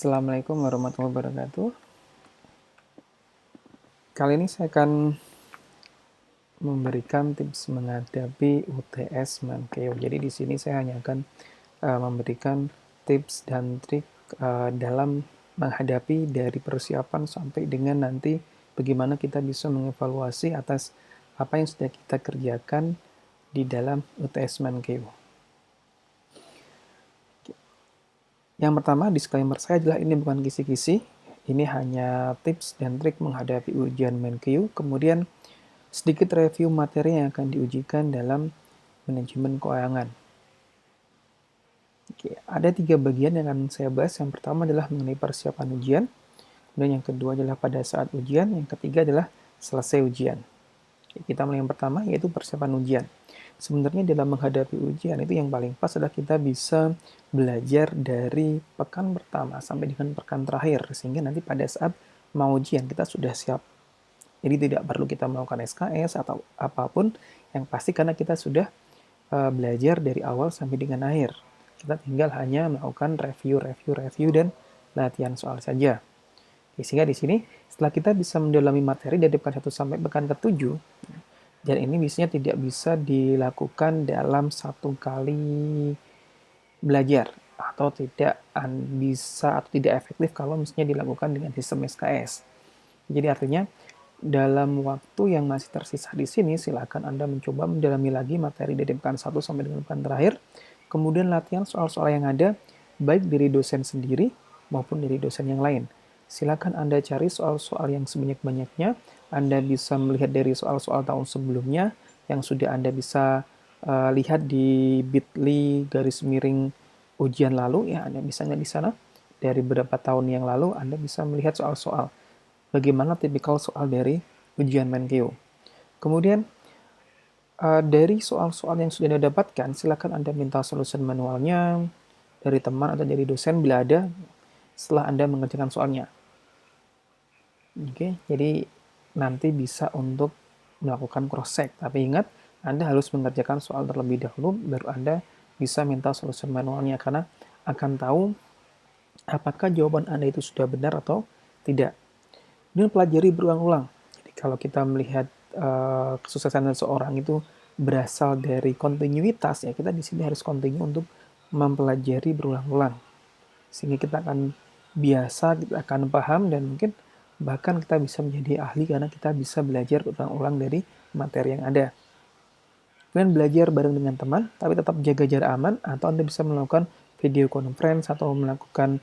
Assalamualaikum warahmatullahi wabarakatuh. Kali ini saya akan memberikan tips menghadapi UTS Menkeu. Jadi di sini saya hanya akan memberikan tips dan trik dalam menghadapi dari persiapan sampai dengan nanti bagaimana kita bisa mengevaluasi atas apa yang sudah kita kerjakan di dalam UTS Menkeu. Yang pertama, disclaimer saya adalah ini bukan kisi-kisi, ini hanya tips dan trik menghadapi ujian Menkeu, kemudian sedikit review materi yang akan diujikan dalam manajemen keuangan. Oke, ada 3 bagian yang akan saya bahas. Yang pertama adalah mengenai persiapan ujian, kemudian yang kedua adalah pada saat ujian, yang ketiga adalah selesai ujian. Oke, kita mulai yang pertama, yaitu persiapan ujian. Sebenarnya dalam menghadapi ujian itu yang paling pas adalah kita bisa belajar dari pekan pertama sampai dengan pekan terakhir, sehingga nanti pada saat mau ujian kita sudah siap. Jadi tidak perlu kita melakukan SKS atau apapun, yang pasti karena kita sudah belajar dari awal sampai dengan akhir. Kita tinggal hanya melakukan review dan latihan soal saja. Sehingga di sini setelah kita bisa mendalami materi dari pekan 1 sampai pekan ke-7, dan ini biasanya tidak bisa dilakukan dalam satu kali belajar atau tidak bisa atau tidak efektif kalau misalnya dilakukan dengan sistem SKS. Jadi artinya dalam waktu yang masih tersisa di sini silakan Anda mencoba mendalami lagi materi dari pekan 1 sampai dengan pekan terakhir, kemudian latihan soal-soal yang ada baik dari dosen sendiri maupun dari dosen yang lain. Silakan Anda cari soal-soal yang sebanyak-banyaknya. Anda bisa melihat dari soal-soal tahun sebelumnya yang sudah Anda bisa lihat di bit.ly garis miring ujian lalu, ya Anda bisa lihat di sana. Dari beberapa tahun yang lalu Anda bisa melihat soal-soal bagaimana tipikal soal dari ujian Menkeu. Kemudian dari soal-soal yang sudah Anda dapatkan, silakan Anda minta solusi manualnya dari teman atau dari dosen bila ada setelah Anda mengerjakan soalnya. Oke, jadi nanti bisa untuk melakukan cross-check. Tapi ingat, Anda harus mengerjakan soal terlebih dahulu, baru Anda bisa minta solusi manualnya, karena akan tahu apakah jawaban Anda itu sudah benar atau tidak. Dan pelajari berulang-ulang. Jadi kalau kita melihat kesuksesan seseorang itu berasal dari kontinuitas, ya kita di sini harus continue untuk mempelajari berulang-ulang. Sehingga kita akan biasa, kita akan paham, dan mungkin bahkan kita bisa menjadi ahli karena kita bisa belajar ulang-ulang dari materi yang ada. Kemudian belajar bareng dengan teman, tapi tetap jaga jarak aman, atau Anda bisa melakukan video conference atau melakukan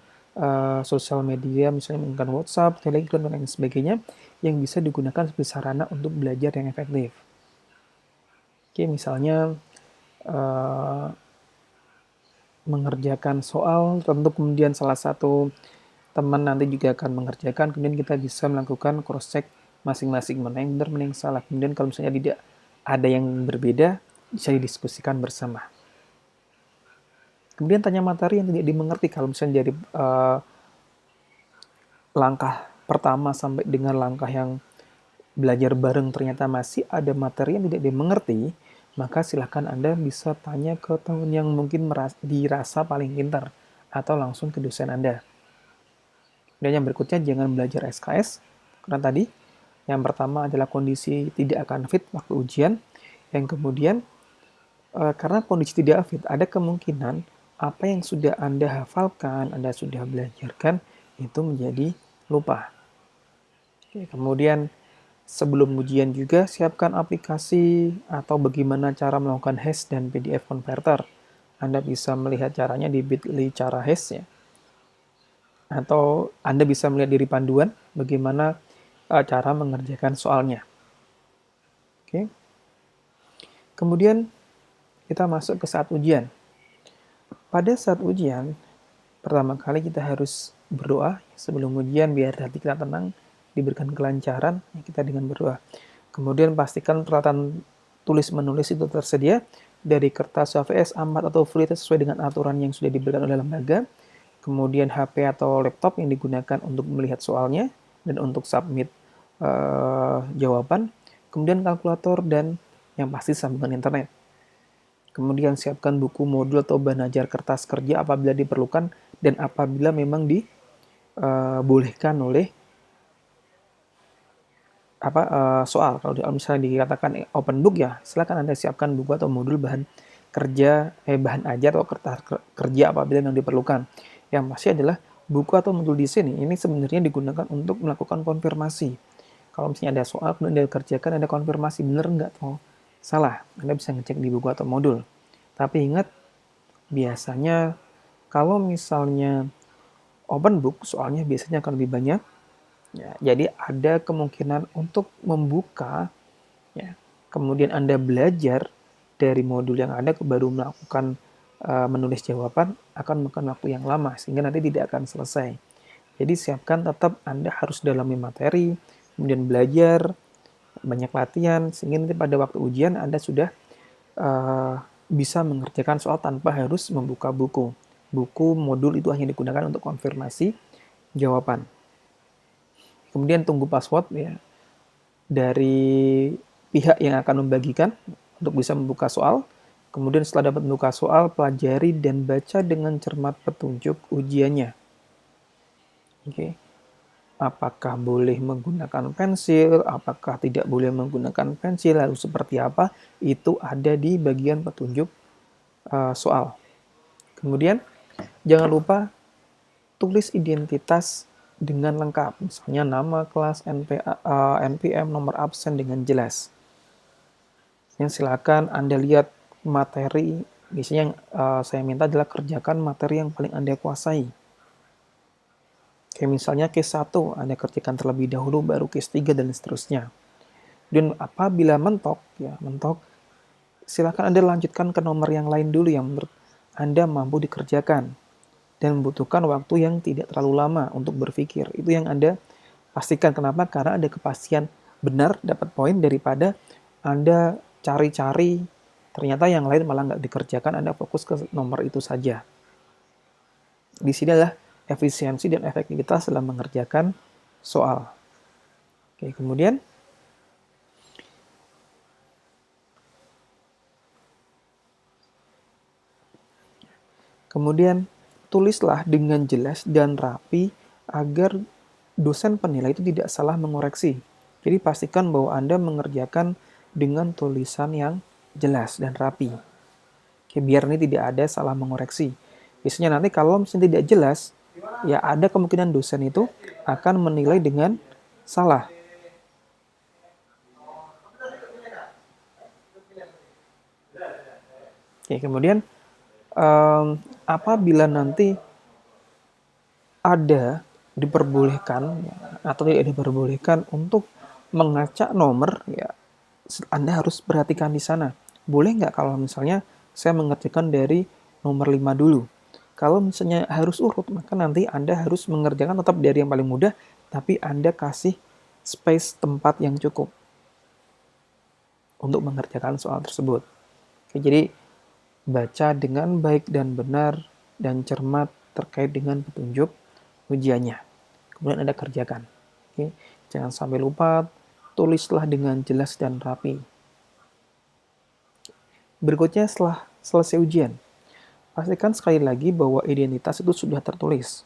sosial media, misalnya menggunakan WhatsApp, Telegram, dan lain sebagainya, yang bisa digunakan sebagai sarana untuk belajar yang efektif. Oke, misalnya mengerjakan soal, tentu kemudian salah satu teman nanti juga akan mengerjakan, kemudian kita bisa melakukan cross-check masing-masing, mana yang benar, mana yang salah. Kemudian kalau misalnya tidak ada yang berbeda, bisa didiskusikan bersama. Kemudian tanya materi yang tidak dimengerti, kalau misalnya dari langkah pertama sampai dengan langkah yang belajar bareng ternyata masih ada materi yang tidak dimengerti, maka silahkan Anda bisa tanya ke teman yang mungkin dirasa paling pintar, atau langsung ke dosen Anda. Dan yang berikutnya, jangan belajar SKS, karena tadi yang pertama adalah kondisi tidak akan fit waktu ujian. Yang kemudian, karena kondisi tidak fit, ada kemungkinan apa yang sudah Anda hafalkan, Anda sudah belajarkan, itu menjadi lupa. Oke, kemudian sebelum ujian juga siapkan aplikasi atau bagaimana cara melakukan hash dan PDF converter. Anda bisa melihat caranya di bit.ly cara hash ya. Atau Anda bisa melihat dari panduan bagaimana cara mengerjakan soalnya. Oke. Kemudian kita masuk ke saat ujian. Pada saat ujian, pertama kali kita harus berdoa sebelum ujian biar hati kita tenang, diberikan kelancaran, kita dengan berdoa. Kemudian pastikan peralatan tulis-menulis itu tersedia dari kertas HVS, A4, atau FLIT sesuai dengan aturan yang sudah diberikan oleh lembaga. Kemudian HP atau laptop yang digunakan untuk melihat soalnya dan untuk submit jawaban. Kemudian kalkulator dan yang pasti sambungan internet. Kemudian siapkan buku modul atau bahan ajar kertas kerja apabila diperlukan dan apabila memang dibolehkan oleh soal. Kalau misalnya dikatakan open book ya, silakan Anda siapkan buku atau modul bahan kerja, bahan ajar atau kertas kerja apabila yang diperlukan. Yang pasti adalah buku atau modul di sini ini sebenarnya digunakan untuk melakukan konfirmasi. Kalau misalnya ada soal, kemudian Anda kerjakan, ada konfirmasi benar nggak atau salah. Anda bisa ngecek di buku atau modul. Tapi ingat, biasanya kalau misalnya open book, soalnya biasanya akan lebih banyak. Ya, jadi ada kemungkinan untuk membuka, ya, kemudian Anda belajar dari modul yang ada baru melakukan menulis jawaban akan memakan waktu yang lama sehingga nanti tidak akan selesai. Jadi siapkan tetap Anda harus dalami materi, kemudian belajar, banyak latihan sehingga nanti pada waktu ujian Anda sudah bisa mengerjakan soal tanpa harus membuka buku. Buku modul itu hanya digunakan untuk konfirmasi jawaban. Kemudian tunggu password ya dari pihak yang akan membagikan untuk bisa membuka soal. Kemudian setelah dapat membuka soal, pelajari dan baca dengan cermat petunjuk ujiannya. Oke. Apakah boleh menggunakan pensil, apakah tidak boleh menggunakan pensil, lalu seperti apa, itu ada di bagian petunjuk soal. Kemudian jangan lupa tulis identitas dengan lengkap, misalnya nama kelas, NPM, nomor absen dengan jelas. Yang silakan Anda lihat materi, biasanya yang saya minta adalah kerjakan materi yang paling Anda kuasai. Kayak misalnya case 1, Anda kerjakan terlebih dahulu, baru case 3, dan seterusnya. Dan apabila mentok, silakan Anda lanjutkan ke nomor yang lain dulu yang menurut Anda mampu dikerjakan dan membutuhkan waktu yang tidak terlalu lama untuk berpikir. Itu yang Anda pastikan. Kenapa? Karena ada kepastian benar dapat poin daripada Anda cari-cari, ternyata yang lain malah nggak dikerjakan, Anda fokus ke nomor itu saja. Di sini adalah efisiensi dan efektivitas dalam mengerjakan soal. Oke, kemudian tulislah dengan jelas dan rapi agar dosen penilai itu tidak salah mengoreksi. Jadi pastikan bahwa Anda mengerjakan dengan tulisan yang jelas dan rapi. Oke, biar ini tidak ada salah mengoreksi. Biasanya nanti kalau misalnya tidak jelas, ya ada kemungkinan dosen itu akan menilai dengan salah. Oke, kemudian apabila nanti ada diperbolehkan atau tidak diperbolehkan untuk mengacak nomor, ya Anda harus perhatikan di sana. Boleh nggak kalau misalnya saya mengerjakan dari nomor 5 dulu? Kalau misalnya harus urut, maka nanti Anda harus mengerjakan tetap dari yang paling mudah, tapi Anda kasih space tempat yang cukup untuk mengerjakan soal tersebut. Oke, jadi baca dengan baik dan benar dan cermat terkait dengan petunjuk ujiannya. Kemudian Anda kerjakan. Oke, jangan sampai lupa, tulislah dengan jelas dan rapi. Berikutnya setelah selesai ujian, pastikan sekali lagi bahwa identitas itu sudah tertulis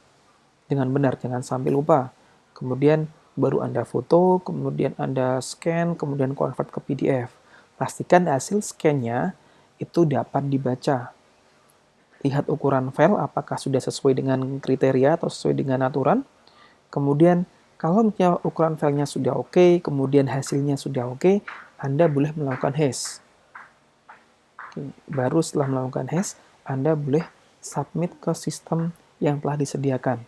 dengan benar, jangan sampai lupa. Kemudian baru Anda foto, kemudian Anda scan, kemudian convert ke PDF. Pastikan hasil scan-nya itu dapat dibaca. Lihat ukuran file apakah sudah sesuai dengan kriteria atau sesuai dengan aturan. Kemudian kalau misalnya ukuran filenya sudah oke, kemudian hasilnya sudah oke, Anda boleh melakukan hash. Baru setelah melakukan hash, Anda boleh submit ke sistem yang telah disediakan.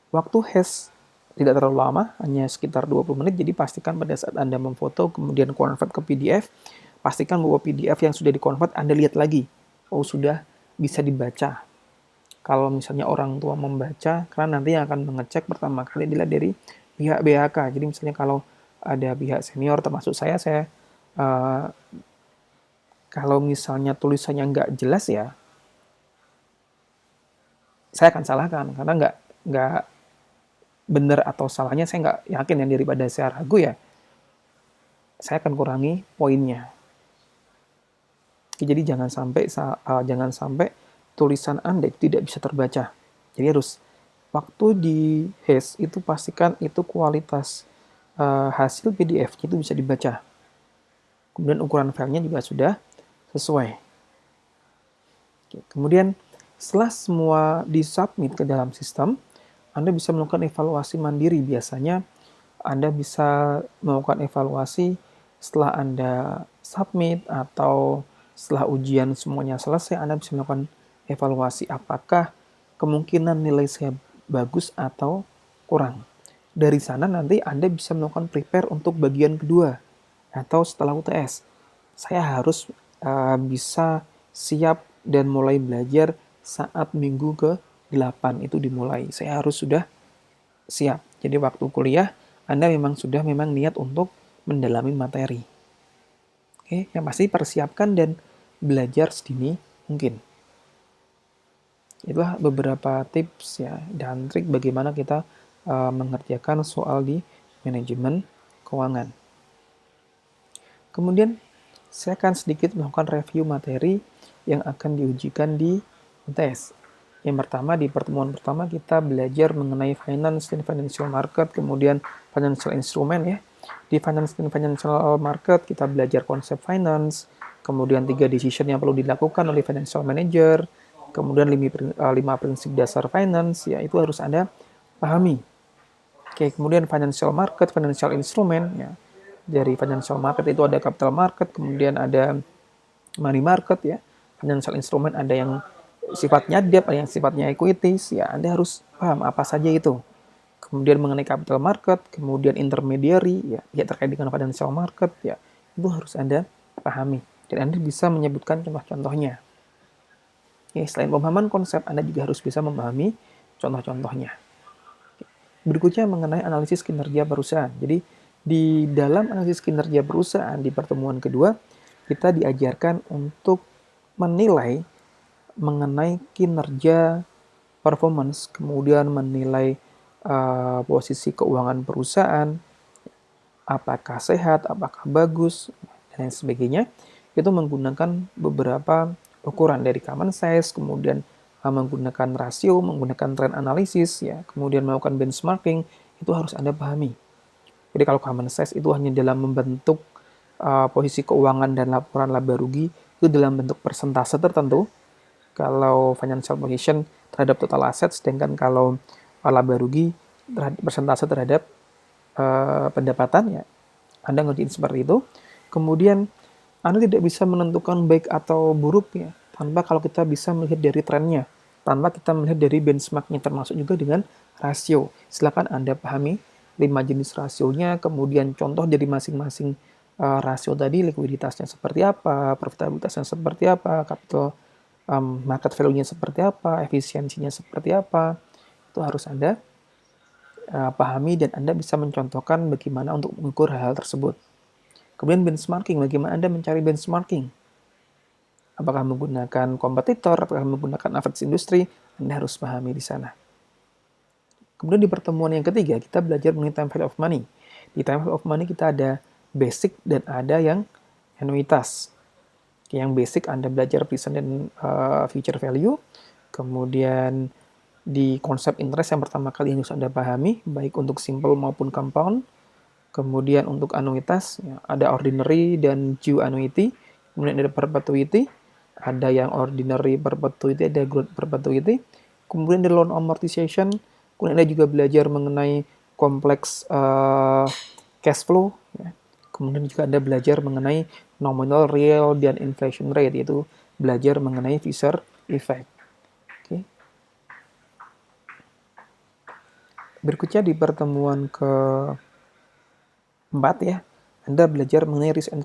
Waktu hash tidak terlalu lama, hanya sekitar 20 menit, jadi pastikan pada saat Anda memfoto, kemudian convert ke PDF, pastikan bahwa PDF yang sudah di-convert Anda lihat lagi. Oh, sudah bisa dibaca. Kalau misalnya orang tua membaca, karena nanti yang akan mengecek pertama kali dilihat dari pihak BHK. Jadi misalnya kalau ada pihak senior, termasuk saya kalau misalnya tulisannya nggak jelas ya, saya akan salahkan karena nggak benar atau salahnya saya nggak yakin, yang daripada saya ragu ya, saya akan kurangi poinnya. Jadi jangan sampai tulisan Anda itu tidak bisa terbaca. Jadi harus waktu di hash itu pastikan itu kualitas hasil PDF itu bisa dibaca. Kemudian ukuran filenya juga sudah sesuai. Oke, kemudian setelah semua disubmit ke dalam sistem, Anda bisa melakukan evaluasi mandiri. Biasanya Anda bisa melakukan evaluasi setelah Anda submit atau setelah ujian semuanya selesai, Anda bisa melakukan evaluasi apakah kemungkinan nilai saya bagus atau kurang. Dari sana nanti Anda bisa melakukan prepare untuk bagian kedua atau setelah UTS. Saya harus bisa siap dan mulai belajar saat minggu ke-8 itu dimulai. Saya harus sudah siap. Jadi waktu kuliah Anda memang niat untuk mendalami materi. Oke, yang pasti persiapkan dan belajar sedini mungkin. Itulah beberapa tips ya dan trik bagaimana kita mengerjakan soal di manajemen keuangan. Kemudian saya akan sedikit melakukan review materi yang akan diujikan di UTS. Yang pertama, di pertemuan pertama kita belajar mengenai finance dan financial market, kemudian financial instrument ya. Di finance dan financial market kita belajar konsep finance, kemudian 3 decision yang perlu dilakukan oleh financial manager, kemudian 5 prinsip dasar finance, ya itu harus Anda pahami. Oke, kemudian financial market, financial instrument, ya. Dari financial market itu ada capital market, kemudian ada money market, ya. Financial instrument ada yang sifatnya debt, ada yang sifatnya equities, ya Anda harus paham apa saja itu. Kemudian mengenai capital market, kemudian intermediary, ya terkait dengan financial market, ya itu harus Anda pahami. Dan Anda bisa menyebutkan contoh-contohnya. Ya, selain pemahaman konsep, Anda juga harus bisa memahami contoh-contohnya. Berikutnya mengenai analisis kinerja perusahaan. Jadi, di dalam analisis kinerja perusahaan di pertemuan kedua, kita diajarkan untuk menilai mengenai kinerja performance, kemudian menilai posisi keuangan perusahaan, apakah sehat, apakah bagus, dan lain sebagainya. Itu menggunakan beberapa ukuran dari common size, kemudian menggunakan rasio, menggunakan trend analysis, ya, kemudian melakukan benchmarking, itu harus Anda pahami. Jadi kalau common size itu hanya dalam membentuk posisi keuangan dan laporan laba rugi, itu dalam bentuk persentase tertentu. Kalau financial position terhadap total aset, sedangkan kalau laba rugi persentase terhadap pendapatan, ya Anda ngerjain seperti itu. Kemudian Anda tidak bisa menentukan baik atau buruk ya tanpa kalau kita bisa melihat dari trennya, tanpa kita melihat dari benchmarknya, termasuk juga dengan rasio. Silakan Anda pahami 5 jenis rasionya, kemudian contoh dari masing-masing rasio tadi, likuiditasnya seperti apa, profitabilitasnya seperti apa, capital market value-nya seperti apa, efisiensinya seperti apa, itu harus Anda pahami dan Anda bisa mencontohkan bagaimana untuk mengukur hal-hal tersebut. Kemudian benchmarking, bagaimana Anda mencari benchmarking? Apakah menggunakan kompetitor, apakah menggunakan average industri, Anda harus pahami di sana. Kemudian di pertemuan yang ketiga, kita belajar mengenai time value of money. Di time value of money kita ada basic dan ada yang anuitas. Yang basic Anda belajar present dan future value, kemudian di konsep interest yang pertama kali harus Anda pahami, baik untuk simple maupun compound. Kemudian untuk anuitas, ya, ada ordinary dan due annuity. Kemudian ada perpetuity, ada yang ordinary perpetuity, ada growth perpetuity. Kemudian ada loan amortization. Kemudian Anda juga belajar mengenai kompleks cash flow. Ya. Kemudian juga Anda belajar mengenai nominal, real, dan inflation rate, yaitu belajar mengenai Fisher effect. Oke. Berikutnya di pertemuan keempat ya, Anda belajar mengenai risk and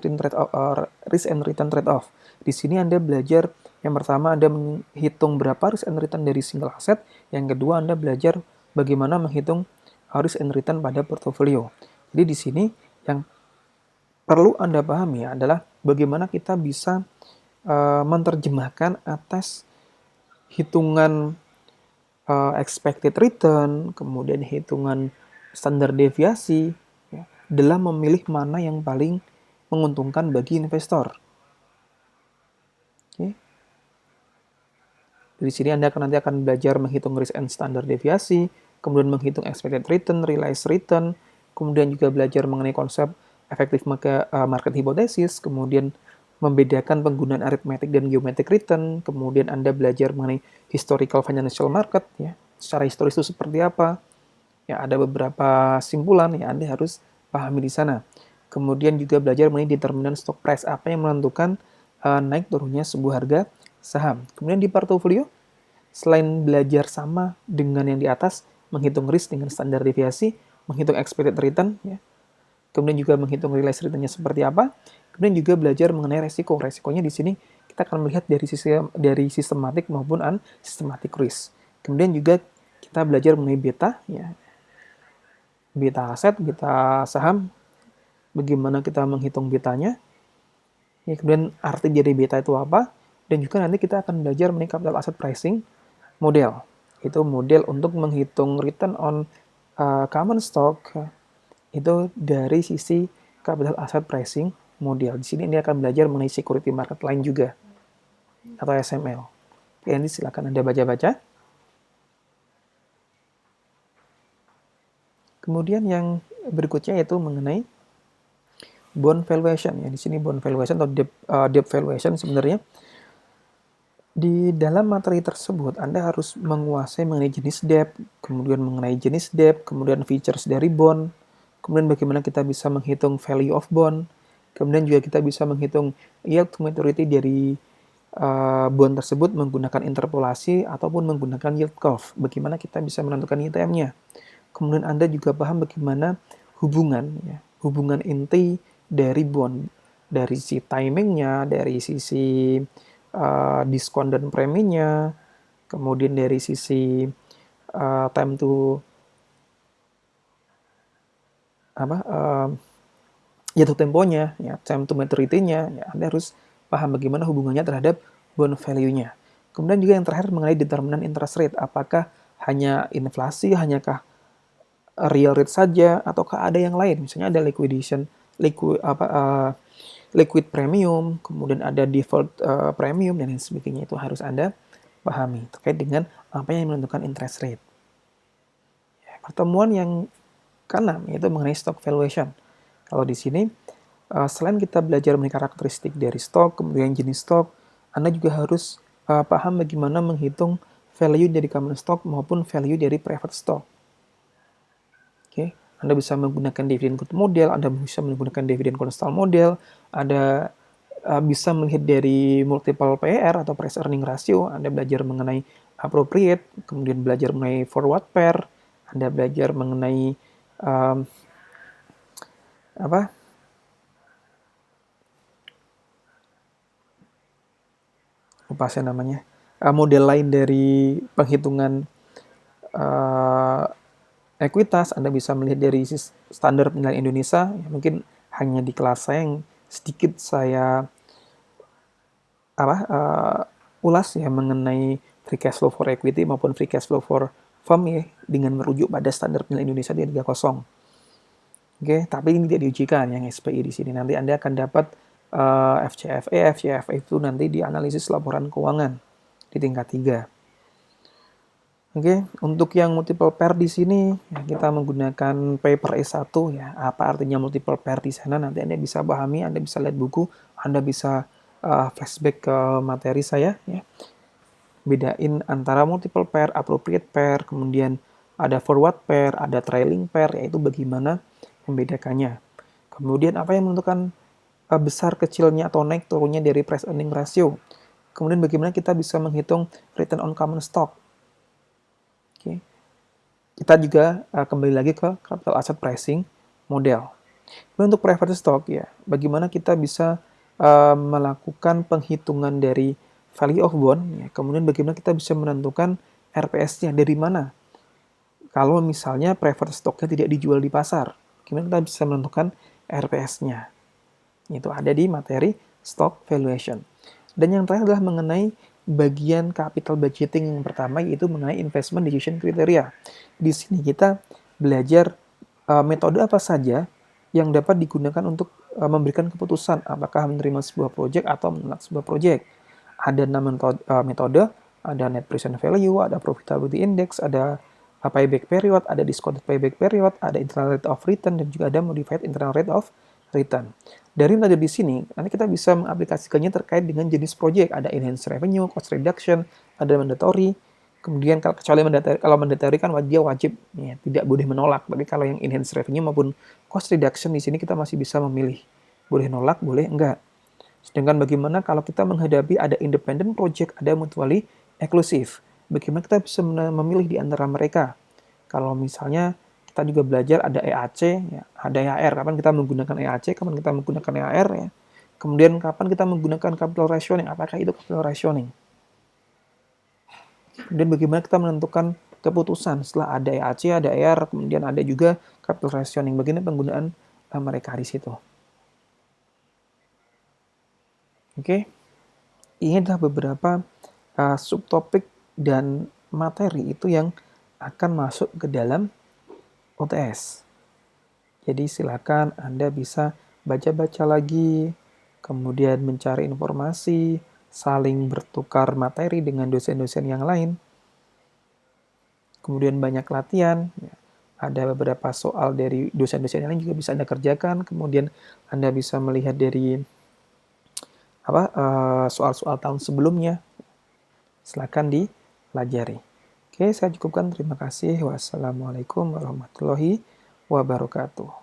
return trade-off. Di sini Anda belajar yang pertama Anda menghitung berapa risk and return dari single asset, yang kedua Anda belajar bagaimana menghitung risk and return pada portofolio. Jadi di sini yang perlu Anda pahami adalah bagaimana kita bisa menerjemahkan atas hitungan expected return, kemudian hitungan standar deviasi, ya, dalam memilih mana yang paling menguntungkan bagi investor. Okay. Di sini Anda nanti akan belajar menghitung risk and standar deviasi, kemudian menghitung expected return, realized return, kemudian juga belajar mengenai konsep efektif market hypothesis, kemudian membedakan penggunaan arithmetic dan geometric return, kemudian Anda belajar mengenai historical financial market, ya, secara historis itu seperti apa, ya ada beberapa simpulan yang Anda harus pahami di sana. Kemudian juga belajar mengenai determinan stock price, apa yang menentukan naik turunnya sebuah harga saham. Kemudian di portofolio, selain belajar sama dengan yang di atas, menghitung risk dengan standar deviasi, menghitung expected return, ya, kemudian juga menghitung realized return-nya seperti apa, kemudian juga belajar mengenai resiko. Resikonya di sini kita akan melihat dari sistematik maupun unsystematic risk. Kemudian juga kita belajar mengenai beta, ya, beta aset, beta saham, bagaimana kita menghitung betanya, ya, kemudian arti dari beta itu apa, dan juga nanti kita akan belajar mengenai capital asset pricing model. Itu model untuk menghitung return on common stock itu dari sisi capital asset pricing model. Di sini ini akan belajar mengenai security market lain juga atau SML. Oke, nanti silakan Anda baca-baca. Kemudian yang berikutnya yaitu mengenai bond valuation. Ya, di sini bond valuation atau debt valuation sebenarnya di dalam materi tersebut Anda harus menguasai mengenai jenis debt, kemudian mengenai jenis debt, kemudian features dari bond, kemudian bagaimana kita bisa menghitung value of bond, kemudian juga kita bisa menghitung yield to maturity dari bond tersebut menggunakan interpolasi ataupun menggunakan yield curve. Bagaimana kita bisa menentukan ITM-nya. Kemudian Anda juga paham bagaimana hubungan inti dari bond, dari sisi timingnya, dari sisi diskon dan preminya, kemudian dari sisi time to jatuh temponya, ya, time to maturity-nya, ya, Anda harus paham bagaimana hubungannya terhadap bond value-nya. Kemudian juga yang terakhir mengenai determinan interest rate, apakah hanya inflasi, hanyakah real rate saja, ataukah ada yang lain, misalnya ada liquid premium, kemudian ada default premium, dan lain sebagainya. Itu harus Anda pahami terkait dengan apa yang menentukan interest rate. Ya, pertemuan yang keenam yaitu mengenai stock valuation. Kalau di sini selain kita belajar mengenai karakteristik dari stok, kemudian jenis stok, Anda juga harus paham bagaimana menghitung value dari common stock maupun value dari preferred stock. Oke, Anda bisa menggunakan dividend yield model, Anda bisa menggunakan dividend constant model, Anda bisa melihat dari multiple PER atau price earning ratio, Anda belajar mengenai appropriate, kemudian belajar mengenai forward pair, Anda belajar mengenai model lain dari penghitungan ekuitas. Anda bisa melihat dari standar penilaian Indonesia, ya, mungkin hanya di kelas saya yang sedikit saya ulas ya mengenai free cash flow for equity maupun free cash flow for firm, ya, dengan merujuk pada standar penilaian Indonesia di 30. Oke, tapi ini tidak diujikan yang SPI di sini. Nanti Anda akan dapat FCFE, FCFE itu nanti di analisis laporan keuangan di tingkat 3. Oke, untuk yang multiple pair di sini ya, kita menggunakan paper S1 ya. Apa artinya multiple pair di sana nanti Anda bisa pahami, Anda bisa lihat buku, Anda bisa flashback ke materi saya ya. Bedain antara multiple pair, appropriate pair, kemudian ada forward pair, ada trailing pair, yaitu bagaimana membedakannya. Kemudian apa yang menentukan besar kecilnya atau naik turunnya dari price earning ratio. Kemudian bagaimana kita bisa menghitung return on common stock. Oke. Kita juga kembali lagi ke capital asset pricing model. Kemudian untuk preferred stock ya, bagaimana kita bisa melakukan penghitungan dari value of bond, ya, kemudian bagaimana kita bisa menentukan RPS-nya dari mana. Kalau misalnya preferred stock-nya tidak dijual di pasar, gimana kita bisa menentukan RPS-nya. Itu ada di materi stock valuation. Dan yang terakhir adalah mengenai bagian capital budgeting yang pertama, yaitu mengenai investment decision criteria. Di sini kita belajar metode apa saja yang dapat digunakan untuk memberikan keputusan apakah menerima sebuah proyek atau menolak sebuah proyek. Ada 6 metode, Ada net present value, ada profitability index, ada payback period, ada discounted payback period, ada internal rate of return, dan juga ada modified internal rate of return. Dari metode di sini, nanti kita bisa mengaplikasikannya terkait dengan jenis project. Ada enhanced revenue, cost reduction, ada mandatory. Kemudian kecuali mandatory kan dia wajib, ya, tidak boleh menolak. Tapi kalau yang enhanced revenue maupun cost reduction di sini kita masih bisa memilih. Boleh nolak, boleh enggak. Sedangkan bagaimana kalau kita menghadapi ada independent project, ada mutually exclusive. Bagaimana kita bisa memilih di antara mereka. Kalau misalnya kita juga belajar ada EAC, ya, ada EAR. Kapan kita menggunakan EAC, kapan kita menggunakan EAR, ya. Kemudian kapan kita menggunakan capital rationing, apakah itu capital rationing. Kemudian bagaimana kita menentukan keputusan setelah ada EAC, ada EAR, kemudian ada juga capital rationing. Bagaimana penggunaan mereka di situ. Oke, ini adalah beberapa subtopik dan materi itu yang akan masuk ke dalam UTS. Jadi silakan Anda bisa baca-baca lagi, kemudian mencari informasi, saling bertukar materi dengan dosen-dosen yang lain. Kemudian banyak latihan, ada beberapa soal dari dosen-dosen yang lain juga bisa Anda kerjakan, kemudian Anda bisa melihat dari soal-soal tahun sebelumnya. Silakan dipelajari. Oke, saya cukupkan. Terima kasih. Wassalamualaikum warahmatullahi wabarakatuh.